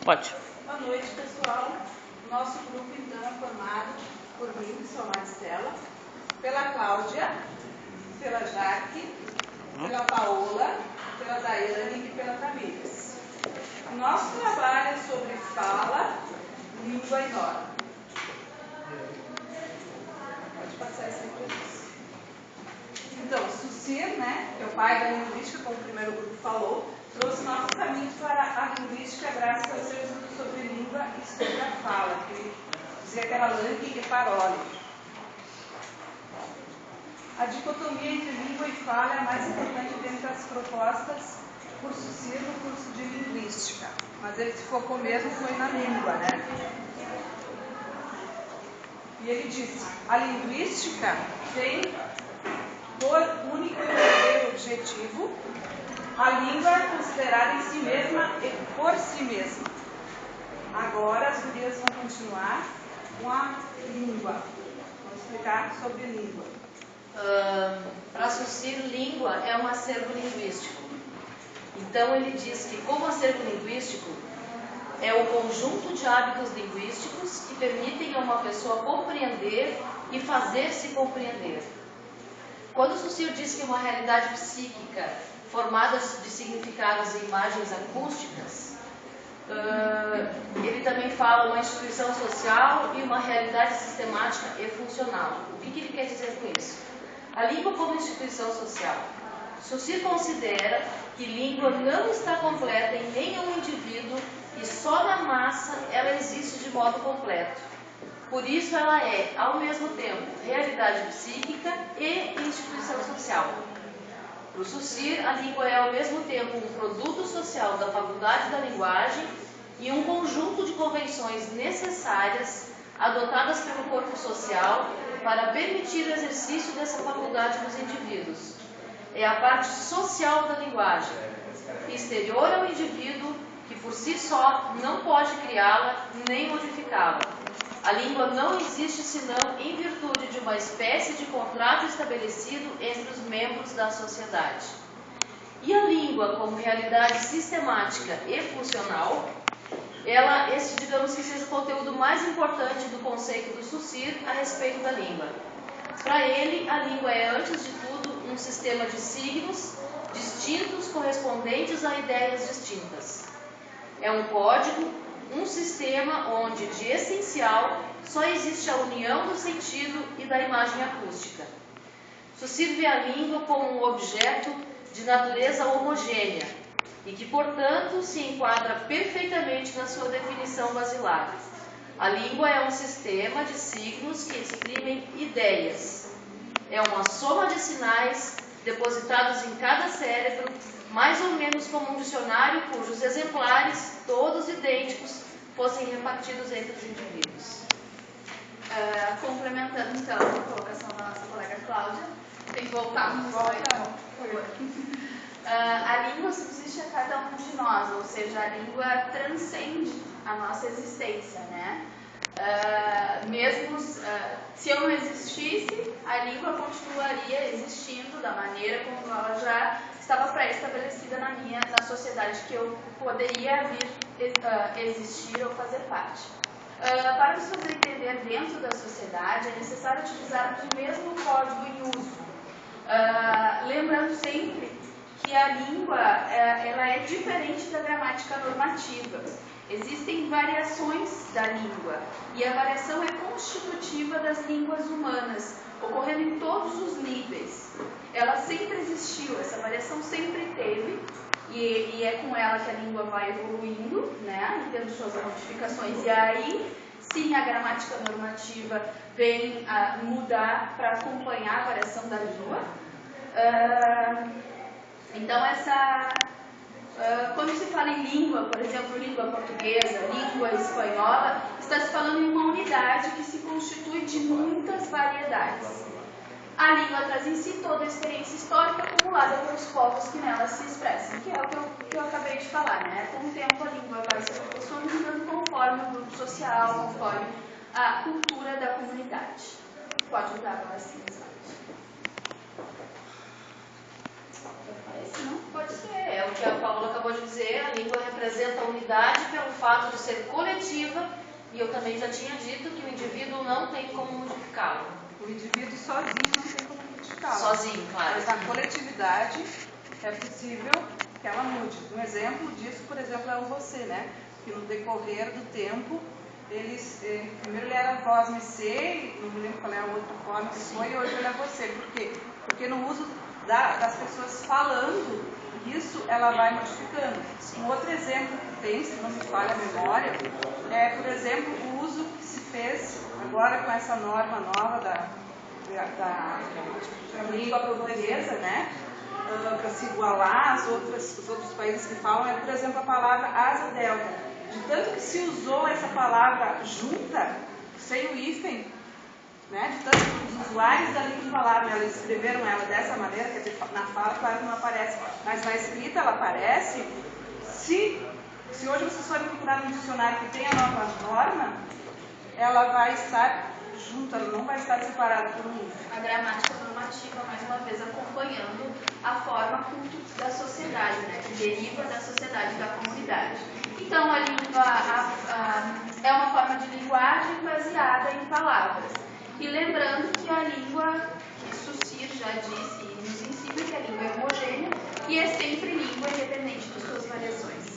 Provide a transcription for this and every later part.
Pode. Boa noite, pessoal. Nosso grupo, então, é formado por mim, que sou a Marcela, pela Cláudia, pela Jaque, pela Paola, pela Daiane e pela Tamires. Nosso trabalho é sobre fala, língua e norma. Pode passar essa entrevista. Então, Saussure, que é o pai da linguística, como o primeiro grupo falou, trouxe novos caminhos para a linguística graças ao seu estudo sobre língua e sobre a fala, que ele dizia que era Lange e Paroli. A dicotomia entre língua e fala é a mais importante dentre as propostas por Saussure no curso de linguística, mas ele se focou mesmo foi na língua, E ele disse: a linguística tem por único e verdadeiro objetivo a língua considerada em si mesma e por si mesma. Agora as gurias vão continuar com a língua. Vamos explicar sobre língua. Para Saussure, língua é um acervo linguístico. Então ele diz que como acervo linguístico é o conjunto de hábitos linguísticos que permitem a uma pessoa compreender e fazer-se compreender. Quando Saussure diz que uma realidade psíquica formada de significados e imagens acústicas, ele também fala uma instituição social e uma realidade sistemática e funcional. O que ele quer dizer com isso? A língua como instituição social. Saussure considera que língua não está completa em nenhum indivíduo e só na massa ela existe de modo completo. Por isso ela é, ao mesmo tempo, realidade psíquica e instituição social. Para o Saussure, a língua é ao mesmo tempo um produto social da faculdade da linguagem e um conjunto de convenções necessárias adotadas pelo corpo social para permitir o exercício dessa faculdade dos indivíduos. É a parte social da linguagem, exterior ao indivíduo, que por si só não pode criá-la nem modificá-la. A língua não existe senão em virtude de uma espécie de contrato estabelecido entre os membros da sociedade. E a língua, como realidade sistemática e funcional, digamos que seja o conteúdo mais importante do conceito do Saussure a respeito da língua. Para ele, a língua é, antes de tudo, um sistema de signos distintos correspondentes a ideias distintas. É um código, um sistema onde, de essencial, só existe a união do sentido e da imagem acústica. Saussure vê a língua como um objeto de natureza homogênea e que, portanto, se enquadra perfeitamente na sua definição basilar. A língua é um sistema de signos que exprimem ideias. É uma soma de sinais depositados em cada cérebro, mais ou menos como um dicionário cujos exemplares, todos idênticos, fossem repartidos entre os indivíduos. Complementando então a colocação da nossa colega Cláudia, tem que voltar um pouco, por favor. A língua subsiste a cada um de nós, ou seja, a língua transcende a nossa existência, mesmo se eu não existisse, a língua continuaria existindo da maneira como ela já estava pré-estabelecida na sociedade que eu poderia vir existir ou fazer parte. Para nos fazer entender dentro da sociedade, é necessário utilizarmos o mesmo código em uso, lembrando sempre que a língua ela é diferente da gramática normativa. Existem variações da língua e a variação é constitutiva das línguas humanas, ocorrendo em todos os níveis. Ela sempre existiu, essa variação sempre teve, e é com ela que a língua vai evoluindo, e tendo suas modificações. E aí, sim, a gramática normativa vem a mudar para acompanhar a variação da língua. Então, quando se fala em língua, por exemplo, língua portuguesa, língua espanhola, está se falando em uma unidade que se constitui de muitas variedades. A língua traz em si toda a experiência histórica acumulada pelos povos que nela se expressam, que é o que eu acabei de falar, Com o tempo a língua vai se aperfeiçoando conforme o grupo social, conforme a cultura da comunidade. Pode mudar agora sim, slide. Esse não pode ser. É o que a Paula acabou de dizer. A língua representa a unidade pelo fato de ser coletiva. E eu também já tinha dito que o indivíduo não tem como modificá-lo. O indivíduo sozinho não tem como modificá-lo. Sozinho, claro. Mas a coletividade é possível que ela mude. Um exemplo disso, por exemplo, é o você, né? Que no decorrer do tempo, primeiro ele era voz me ser, não me lembro qual é a outra forma que foi, e hoje ele é você. Por quê? Porque no uso das pessoas falando, isso ela vai modificando. Um outro exemplo que tem, se não me falha a memória, é, por exemplo, o uso que se fez agora com essa norma nova da língua portuguesa, né? Para se igualar os outros países que falam, é, por exemplo, a palavra asa delta. De tanto que se usou essa palavra junta, sem o hífen, né? De tanto que os usuários da língua falaram, eles escreveram ela dessa maneira, quer dizer, na fala, claro que não aparece, mas na escrita ela aparece. Se hoje vocês forem procurar no dicionário que tem a nova norma, ela vai estar junto, ela não vai estar separada por um hífen. A gramática normativa, mais uma vez, acompanhando a forma culto da sociedade, né, que deriva da sociedade, da comunidade. Então, a língua é uma forma de linguagem baseada em palavras. E lembrando que a língua, que Saussure já disse e nos ensina, que a língua é homogênea e é sempre língua, independente de suas variações.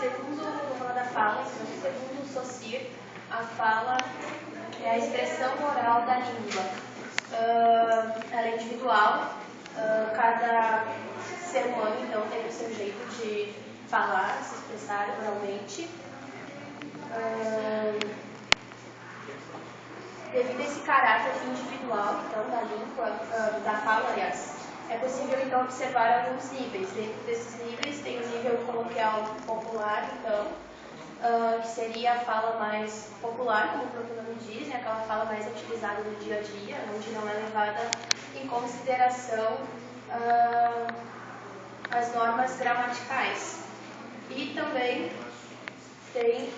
Vou falar da fala, segundo Saussure, a fala é a expressão oral da língua. Ela é individual, cada ser humano, então, tem o seu jeito de falar, se expressar oralmente. Devido a esse caráter individual, então, da língua, da fala, aliás, é possível, então, observar alguns níveis. Dentro desses níveis tem o nível coloquial popular, então, que seria a fala mais popular, como o próprio nome diz, né? Aquela fala mais utilizada no dia a dia, onde não é levada em consideração as normas gramaticais. E também tem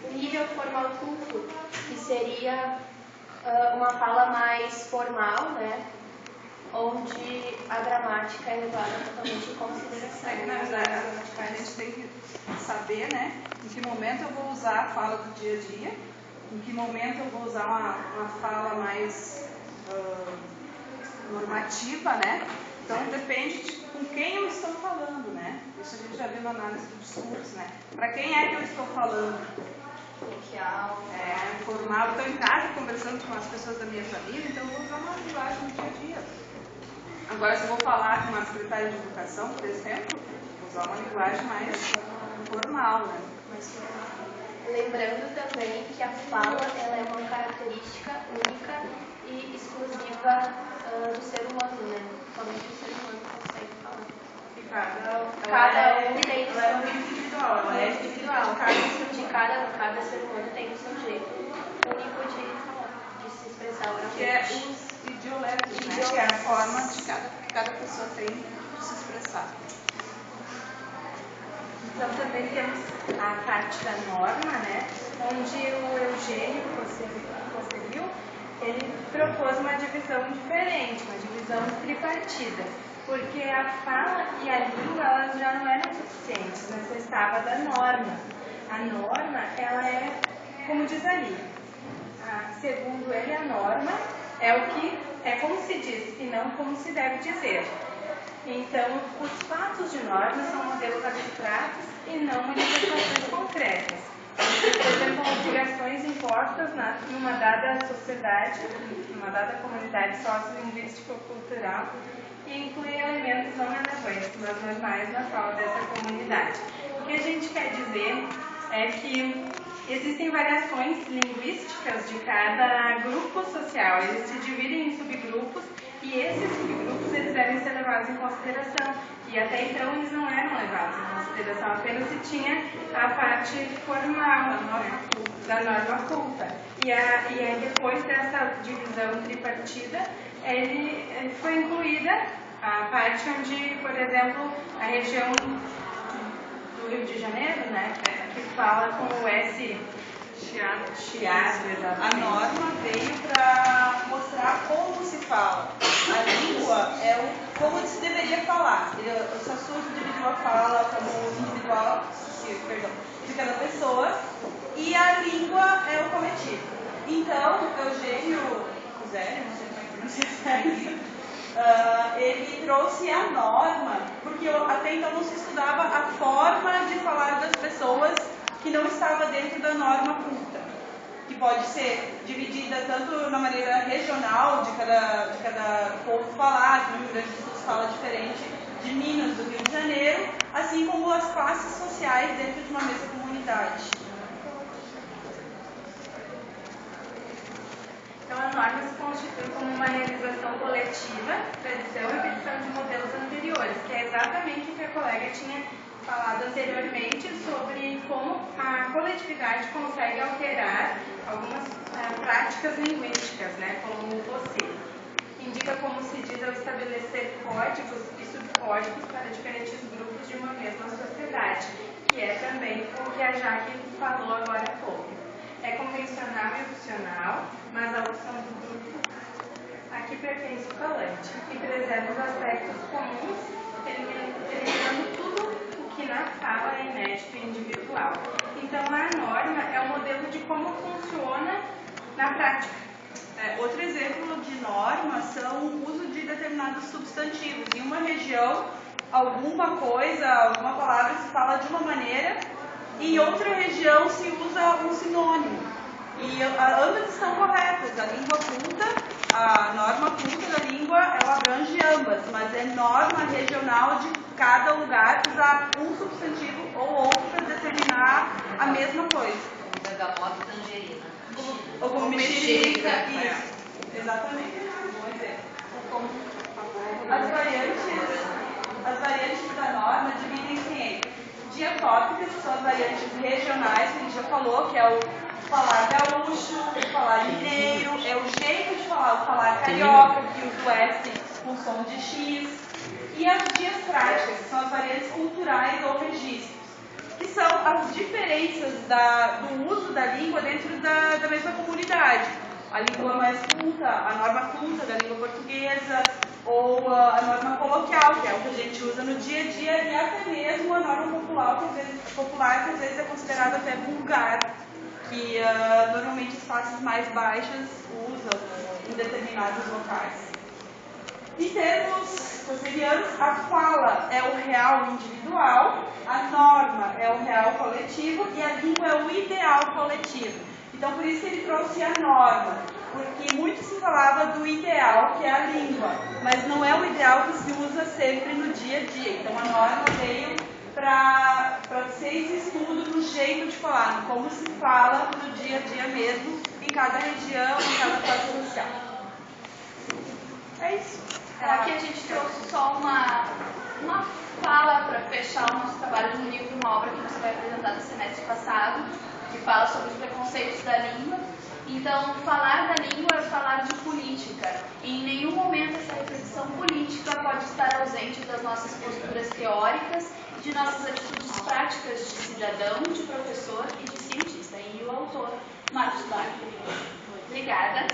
o nível formal culto, que seria uma fala mais formal, né? Onde a gramática é levada totalmente em consideração. Na verdade, a gente tem que saber, né, em que momento eu vou usar a fala do dia a dia, em que momento eu vou usar uma fala mais normativa, né? Então depende de com quem eu estou falando, né? Isso a gente já viu na análise do discurso, né? Para quem é que eu estou falando? Coloquial. Formal. Então em casa, conversando com as pessoas da minha família, então eu vou usar uma linguagem no dia a dia. Agora, se eu vou falar com uma secretária de educação, por exemplo, vou usar uma linguagem mais formal, né? Lembrando também que a fala ela é uma característica única e exclusiva do ser humano, né? Somente o ser humano consegue falar. E Cada um tem o seu individual, ela é individual. Cada ser humano tem o seu jeito único de falar, de se expressar oralmente. Que é os idioletos, né? Que é a forma que cada pessoa tem de se expressar. Então também temos a parte da norma, né? Onde o Eugênio, você viu, ele propôs uma divisão diferente, uma divisão tripartida, porque a fala e a língua elas já não eram suficientes, necessitava da norma. A norma, ela é, como diz ali, segundo ele, a norma é o que é como se diz e não como se deve dizer. Então, os fatos de norma são modelos abstratos e não manifestações concretas. Eles representam obrigações impostas numa dada sociedade, numa dada comunidade sociolinguístico-cultural e incluem elementos não relevantes, mas normais na fala dessa comunidade. O que a gente quer dizer é que existem variações linguísticas de cada grupo social, eles se dividem em subgrupos e esses subgrupos eles devem ser levados em consideração e até então eles não eram levados em consideração, apenas se tinha a parte formal da norma culta. E aí depois dessa divisão tripartida, ele foi incluída a parte onde, por exemplo, a região do Rio de Janeiro, né, que fala com o S A norma veio para mostrar como se fala. A língua é como se deveria falar. O Saussure dividiu a fala como individual, de cada pessoa, e a língua é o coletivo. Então, Eugênio Zélio, não sei como é que pronuncia isso, ele trouxe a norma, porque até então não se estudava a forma de falar das pessoas que não estava dentro da norma culta, que pode ser dividida tanto na maneira regional de cada povo falar, que no Rio Grande do Sul se fala diferente de Minas, do Rio de Janeiro, assim como as classes sociais dentro de uma mesma comunidade. Então, a norma se constitui como uma realização coletiva, tradição e repetição de modelos anteriores, que é exatamente o que a colega tinha falado anteriormente sobre como a coletividade consegue alterar algumas práticas linguísticas, né, como o você. Indica como se diz ao estabelecer códigos e subcódigos para diferentes grupos de uma mesma sociedade, que é também o que a Jaque falou agora há pouco. É convencional e opcional, mas a opção do grupo aqui pertence ao falante e preserva os aspectos comuns, eliminando tudo o que na fala é inédito e individual. Então, a norma é o modelo de como funciona na prática. Outro exemplo de norma são o uso de determinados substantivos. Em uma região, alguma coisa, alguma palavra se fala de uma maneira, e em outra região se usa um sinônimo. E ambas estão corretas. A língua culta, a norma culta da língua, ela abrange ambas, mas é norma regional de cada lugar usar um substantivo ou outro para determinar a mesma coisa. Como bergamota e tangerina. Ou como mexerica. Isso. Exatamente. Bom exemplo. As variantes da norma dividem-se em diatópicas, que são as variantes regionais, que a gente já falou, que é o falar gaúcho, o falar mineiro, é o jeito de falar, o falar carioca, que usa o S com som de X, e as diastráticas, que são as variantes culturais ou registros, que são as diferenças do uso da língua dentro da mesma comunidade. A língua mais culta, a norma culta da língua portuguesa, ou a norma coloquial, que é o que a gente usa no dia a dia, e até mesmo a norma popular, que às vezes é considerada até vulgar, que normalmente as classes mais baixas usam em determinados locais. Em termos cotidianos, a fala é o real individual, a norma é o real coletivo e a língua é o ideal coletivo. Então, por isso que ele trouxe a norma, porque muito se falava do ideal, que é a língua, mas não é o ideal que se usa sempre no dia a dia. Então, a norma veio para ser esse estudo no jeito de falar, no como se fala no dia a dia mesmo, em cada região, em cada classe social. É isso. Aqui a gente trouxe só uma fala para fechar o nosso trabalho de um livro, uma obra que você vai apresentar no semestre passado, que fala sobre os preconceitos da língua. Então, falar da língua é falar de política. E em nenhum momento essa reflexão política pode estar ausente das nossas posturas teóricas e de nossas atitudes práticas de cidadão, de professor e de cientista. E o autor, Marcos Barber. Obrigada.